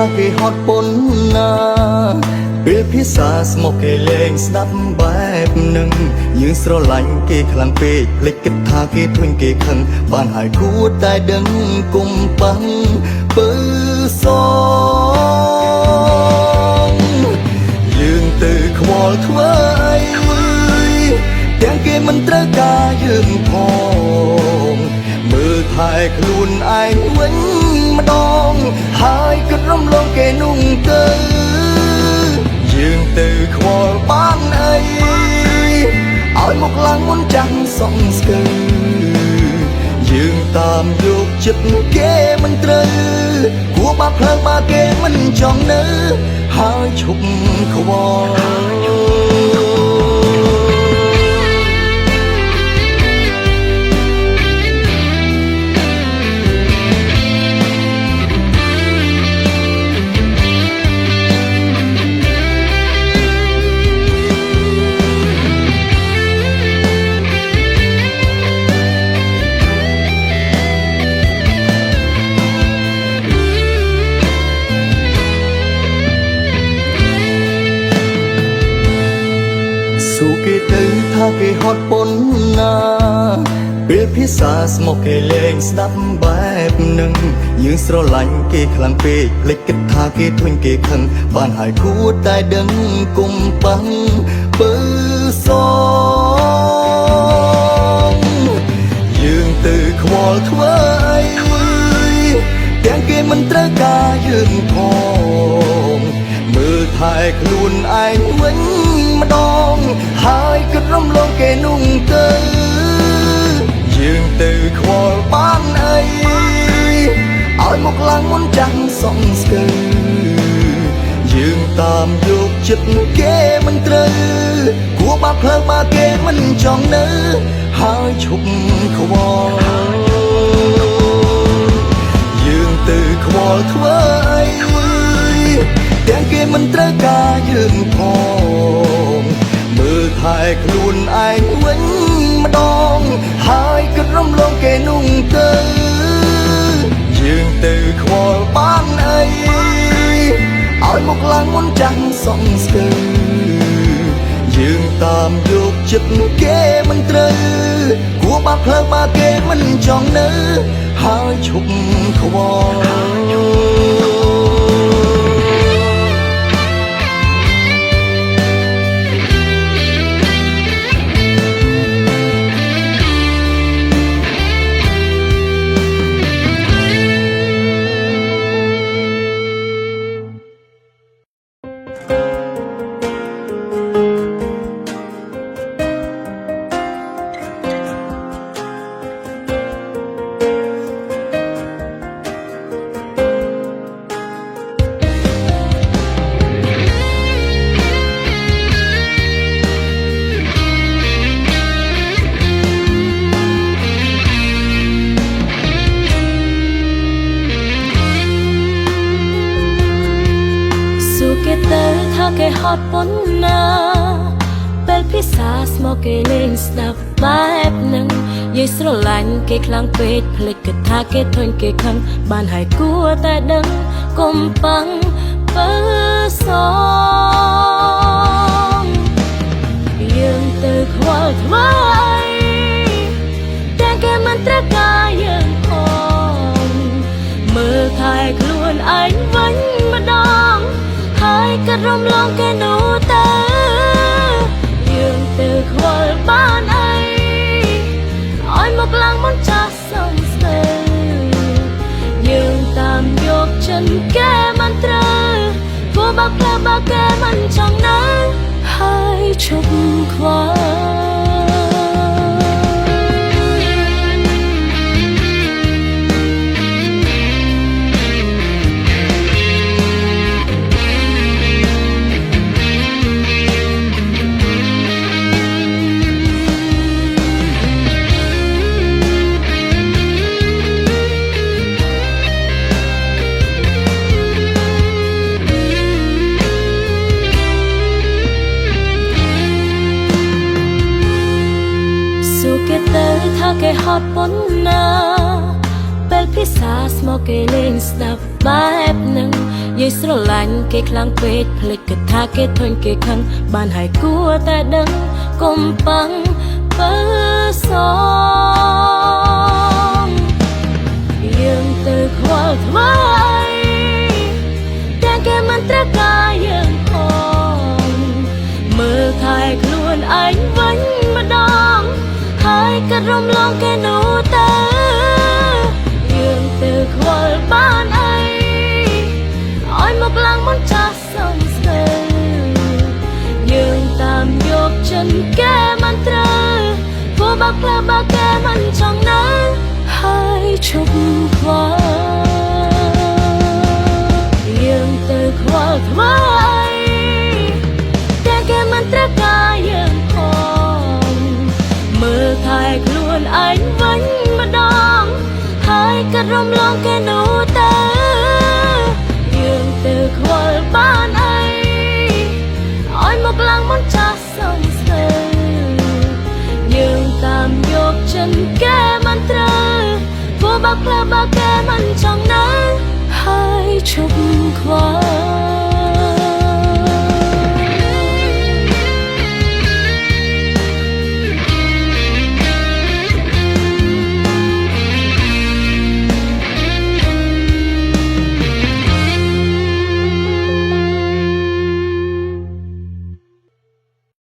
ថាគេហត់ប៉ុណ្ណាពេលភាសាស្មុកគេលេងស្ដាប់បែបនឹងយើងស្រឡាញ់គេខ្លាំងពេកភ្លេចគិតថាគេធុញគេខឹងបានហើយគួរតែដឹងគុំប៉ះពើសងយើងទៅខ្វល់ធ្វើអីទាំងគេមិនត្រូវការយើងផងមើលថែខ្លួនឯងវិញម្ដងហើយគិតរំលងគេនោះទៅយើងទៅខ្វល់បានអីឲ្យមកឡើងមុនចាំងសងស្កើយើងតាមយកចិត្តគេមិនត្រូវគួរបាត់ផ្លូវបើគេមិនចង់នៅហើយឈប់ខ្វល់គេទៅថាគេហត់ប៉ុណ្ណាពេលភាសាស្មុកគេលេងស្ដាប់បែបនឹងយើងស្រឡាញ់គេខ្លាំងពេកភ្លេចគិតថាគេធុញគេខឹងបានហើយគួរតែដឹងគុំប៉ះពើសងយើងទៅខ្វល់ធ្វើអីទាំងគេមិនត្រូវការយើងផងមើលថែខ្លួនឯងវិញម្ដងហើយគិតរំលងគេនោះទៅយើងទៅខ្វល់បានអីឲ្យមកឡើងមុនចាំងសងស្កើយើងតាមយកចិត្តគេមិនត្រូវគួរបាត់ផ្លូវបើគេមិនចង់នៅហើយឈប់ខ្វល់យើងទៅខ្វល់ធ្វើអីទាំងគេមិនត្រូវការយើងផងមើលថែខ្លួនឯងវិញម្ដងហើយគិតរំលងគេនោះទៅយើងទៅខ្វល់បានអីឲ្យមកឡើងមុនចាំងសងស្កើយើងតាមយកចិត្តគេមិនត្រូវគួរបាត់ផ្លូវបើគេមិនចង់នៅហើយឈប់ខ្វល់គេហត់ប៉ុណ្ណាពេលភាសាស្មុកគេលេងស្ដាប់បែបនឹងយាយស្រឡាញ់គេខ្លាំងពេកភ្លេចគិតថាគេធុញគេខឹងបានហើយគួរតែដឹងកុំប៉ះពើសងយើងទៅខ្វល់ធ្វើអីតែគេមិនត្រូវការយើងផងមើលថែខ្លួនឯងវិញម្ដងហើយគិតរំលងគេនោះទៅយើងទៅខ្វល់បានអីឲ្យមកឡើងមុនចាស់សងស្កើយើងតាមយកចិនគេមិនត្រូវគួរបើផ្លូវបើគេមិនចង់នៅហើយឈប់ខ្វល់គេហត់ប៉ុណ្ណាពេលភាសាស្មុកគេលេងស្ដាប់បែបនឹង យាយស្រឡាញ់គេខ្លាំងពេកភ្លេចគិតថាគេធុញគេខឹងបានហើយគួរតែដឹងកុំប៉ឹងបើសងយើងទៅខ្វល់ថ្មីតែគេមិនត្រូវការយើងផងមើលថែខ្លួនឯងវិញម្ដងហើយក៏រំលងគេនោះទៅយើងទៅខ្វល់បានអីឲ្យមកឡើងមុនចាស់សំស្ទើយើងតាមយកចិនគេមិនត្រូវព្រោះបើផ្លើបើគេមិនចង់នៅហើយឈប់ខ្វល់យើងទៅខ្វល់ថ្មីតែគេមិនត្រូវការយើងផងមើលថែខ្លួនឯងវិញម្ដងហើយក៏រំលងគេនោះទៅយើងទៅខ្វល់បានអីឲ្យមកឡើងមុនចាស់សំស្ទើយើងតាមយកចិនគេមិនត្រូវព្រោះបើផ្លើបើគេមិនចង់នៅហើយឈប់ខ្វល់